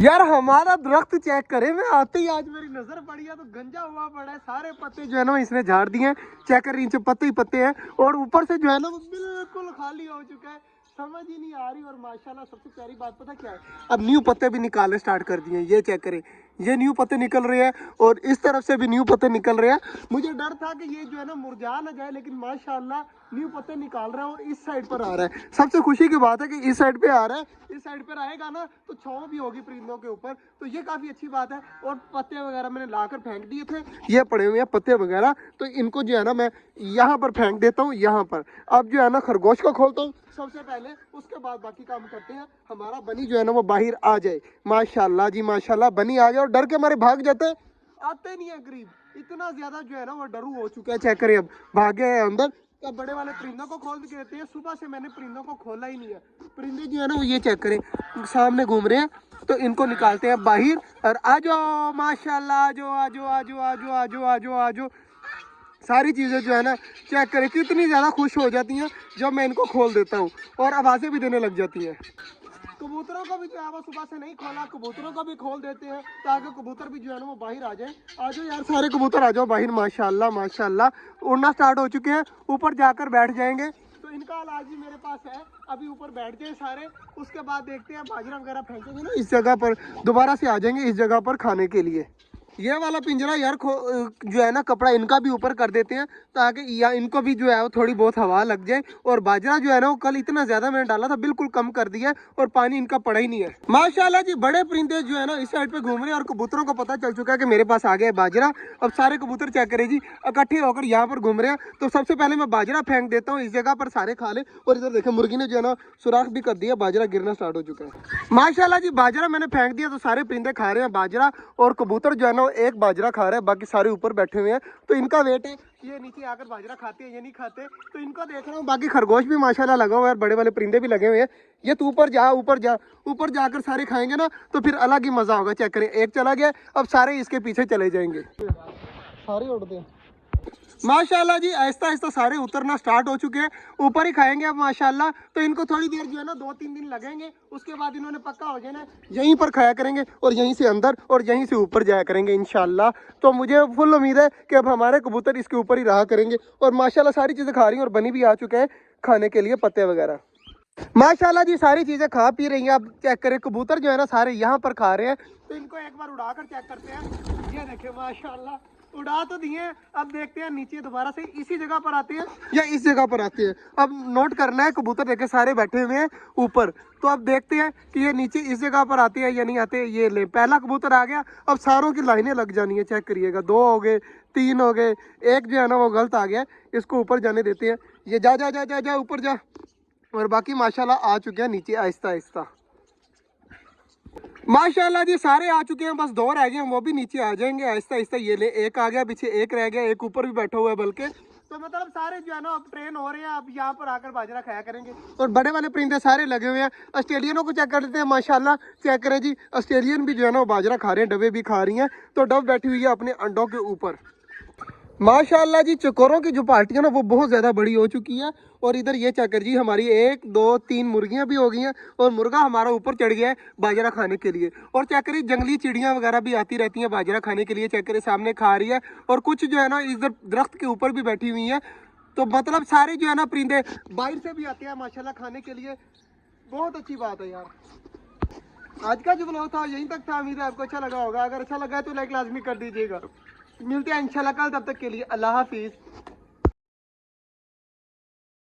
यार हमारा दरख्त चेक करे, मैं आते ही आज मेरी नजर पड़ी है तो गंजा हुआ पड़ा है, सारे पत्ते जो है ना इसने झाड़ दिए हैं। चेक कर, नीचे पत्ते ही पत्ते हैं और ऊपर से जो है ना वो बिल्कुल खाली हो चुका है, समझ ही नहीं आ रही। और माशाल्लाह सबसे प्यारी बात पता क्या है, अब न्यू पत्ते भी निकालने स्टार्ट कर दिए हैं। ये चेक करें, ये न्यू पत्ते निकल रहे हैं और इस तरफ से भी न्यू पत्ते निकल रहे हैं। मुझे डर था कि ये जो है ना मुरझा ना जाए, लेकिन माशाल्लाह न्यू पत्ते निकाल रहा है और इस साइड पर आ रहा है। सबसे खुशी की बात है कि इस साइड पे आ रहा है, इस साइड पर आएगा ना तो छांव भी होगी परिंदों के ऊपर, तो ये काफ़ी अच्छी बात है। और पत्ते वगैरह मैंने लाकर फेंक दिए थे, ये पड़े हुए हैं पत्ते वगैरह, तो इनको जो है ना मैं यहाँ पर फेंक देता हूँ, यहाँ पर। अब जो है ना खरगोश को खोलता हूँ सबसे पहले, उसके बाद बाकी काम करते हैं। हमारा बनी जो है ना वो बाहर आ जाए। माशाल्लाह जी माशाल्लाह, बनी आ गया और डर के मारे भाग जाते हैं, आते नहीं है करीब। इतना ज्यादा जो है ना वो डरू हो चुका है। चेक करें, अब भागे हैं अंदर। तो बड़े वाले परिंदों को खोल के देते हैं, सुबह से मैंने परिंदों को खोला ही नहीं है। परिंदे जो है ना वो ये चेक करें सामने घूम रहे हैं, तो इनको निकालते हैं बाहर। और आ जाओ माशाल्लाह, आ जाओ आ जाओ आ जाओ आ जाओ आ जाओ आ जाओ आ जाओ। सारी चीज़ें जो है ना चेक करें कितनी ज़्यादा खुश हो जाती हैं जब मैं इनको खोल देता हूँ, और आवाज़ें भी देने लग जाती हैं। कबूतरों को भी जो है वो सुबह से नहीं खोला, कबूतरों को भी खोल देते हैं ताकि कबूतर भी जो है ना वो बाहर आ जाए। आ जाओ यार सारे कबूतर आ जाओ बाहर, माशाल्लाह माशाल्लाह उड़ना स्टार्ट हो चुके हैं, ऊपर जाकर बैठ जाएंगे। तो इनका इलाज भी मेरे पास है, अभी ऊपर बैठ जाए सारे, उसके बाद देखते हैं बाजरा वगैरह फेंकेंगे ना इस जगह पर, दोबारा से आ जाएंगे इस जगह पर खाने के लिए। ये वाला पिंजरा यार जो है ना कपड़ा इनका भी ऊपर कर देते हैं ताकि या इनको भी जो है वो थोड़ी बहुत हवा लग जाए। और बाजरा जो है ना वो कल इतना ज्यादा मैंने डाला था, बिल्कुल कम कर दिया और पानी इनका पड़ा ही नहीं है। माशाल्लाह जी, बड़े परिंदे जो है ना इस साइड पे घूम रहे हैं और कबूतरों को पता चल चुका है कि मेरे पास आ गया बाजरा। अब सारे कबूतर चेक करें जी इकट्ठे होकर यहाँ पर घूम रहे हैं। तो सबसे पहले मैं बाजरा फेंक देता हूँ इस जगह पर, सारे खा ले। और इधर देखे मुर्गी ने जो है ना सुराख भी कर दिया, बाजरा गिरना स्टार्ट हो चुका है। माशाल्लाह जी, बाजरा मैंने फेंक दिया तो सारे परिंदे खा रहे हैं बाजरा, और कबूतर जो है ना एक बाजरा खा रहे हैं, बाकी सारे ऊपर बैठे हुए हैं। तो इनका वेट है, ये नीचे आकर बाजरा खाते हैं, ये नहीं खाते। तो इनको देख रहा हूँ। बाकी खरगोश भी माशाल्लाह लगा हुआ है, बड़े वाले परिंदे भी लगे हुए हैं। ये तो ऊपर जा ऊपर जा, ऊपर जाकर सारे खाएंगे ना तो फिर अलग ही मजा होगा। चेक करें, एक चला गया, अब सारे इसके पीछे चले जाएंगे, सारे उड़ते हैं। माशाल्लाह जी, आहिस्ता आहिस्ता सारे उतरना स्टार्ट हो चुके हैं, ऊपर ही खाएंगे अब माशाल्लाह। तो इनको थोड़ी देर जो है ना 2-3 दिन लगेंगे, उसके बाद इन्होंने पक्का हो जाना, यहीं पर खाया करेंगे और यहीं से अंदर और यहीं से ऊपर जाया करेंगे इंशाल्लाह। तो मुझे फुल उम्मीद है कि अब हमारे कबूतर इसके ऊपर ही रहा करेंगे। और माशाल्लाह सारी चीज़ें खा रही हैं और बनी भी आ चुके हैं खाने के लिए पत्ते वगैरह। माशाल्लाह जी, सारी चीज़ें खा पी रही हैं। अब चेक करें, कबूतर जो है ना सारे यहाँ पर खा रहे हैं। तो इनको एक बार उड़ा कर चेक करते हैं। ये देखें माशाल्लाह उड़ा तो दिए, अब देखते हैं नीचे दोबारा से इसी जगह पर आते हैं या इस जगह पर आते हैं। अब नोट करना है, कबूतर देखे सारे बैठे हुए हैं ऊपर, तो अब देखते हैं कि ये नीचे इस जगह पर आते हैं या नहीं आते। ये ले, पहला कबूतर आ गया। अब सारों की लाइनें लग जानी है, चेक करिएगा, 2 हो गए, 3 हो गए, एक जो है ना वो गलत आ गया, इसको ऊपर जाने देते हैं। ये जा जा जा जा जा ऊपर जा। और बाकी माशाल्लाह आ चुके हैं नीचे आहिस्ता आहिस्ता। माशाल्लाह जी, सारे आ चुके हैं, बस 2 रह गए हैं, वो भी नीचे आ जाएंगे आहिस्ता आहिस्ता। ये ले, एक आ गया, पीछे एक रह गया, एक ऊपर भी बैठा हुआ है बल्कि। तो मतलब सारे जो है ना अब ट्रेन हो रहे हैं, अब यहाँ पर आकर बाजरा खाया करेंगे। और बड़े वाले परिंदे सारे लगे हुए हैं। ऑस्ट्रेलियनों को चेक कर लेते हैं, माशाल्लाह चेक करें जी, ऑस्ट्रेलियन भी जो है ना वो बाजरा खा रहे हैं, डबे भी खा रही हैं। तो डब बैठी हुई है अपने अंडों के ऊपर। माशाल्लाह जी, चकोरों की जो पार्टी है ना वो बहुत ज़्यादा बड़ी हो चुकी है। और इधर ये चक्कर जी, हमारी 1 2 3 मुर्गियां भी हो गई हैं और मुर्गा हमारा ऊपर चढ़ गया है बाजरा खाने के लिए। और चेक करिए, जंगली चिड़ियां वगैरह भी आती रहती हैं बाजरा खाने के लिए। चेक करिए, सामने खा रही है और कुछ जो है ना इधर दरख्त के ऊपर भी बैठी हुई हैं। तो मतलब सारे जो है ना परिंदे बाहर से भी आते हैं माशाल्लाह खाने के लिए। बहुत अच्छी बात है यार। आज का जो व्लॉग था यहीं तक था, उम्मीद है आपको अच्छा लगा होगा। अगर अच्छा लगा है तो लाइक लाजमी कर दीजिएगा। मिलते हैं इंशाल्लाह कल, तब तक के लिए अल्लाह हाफिज़।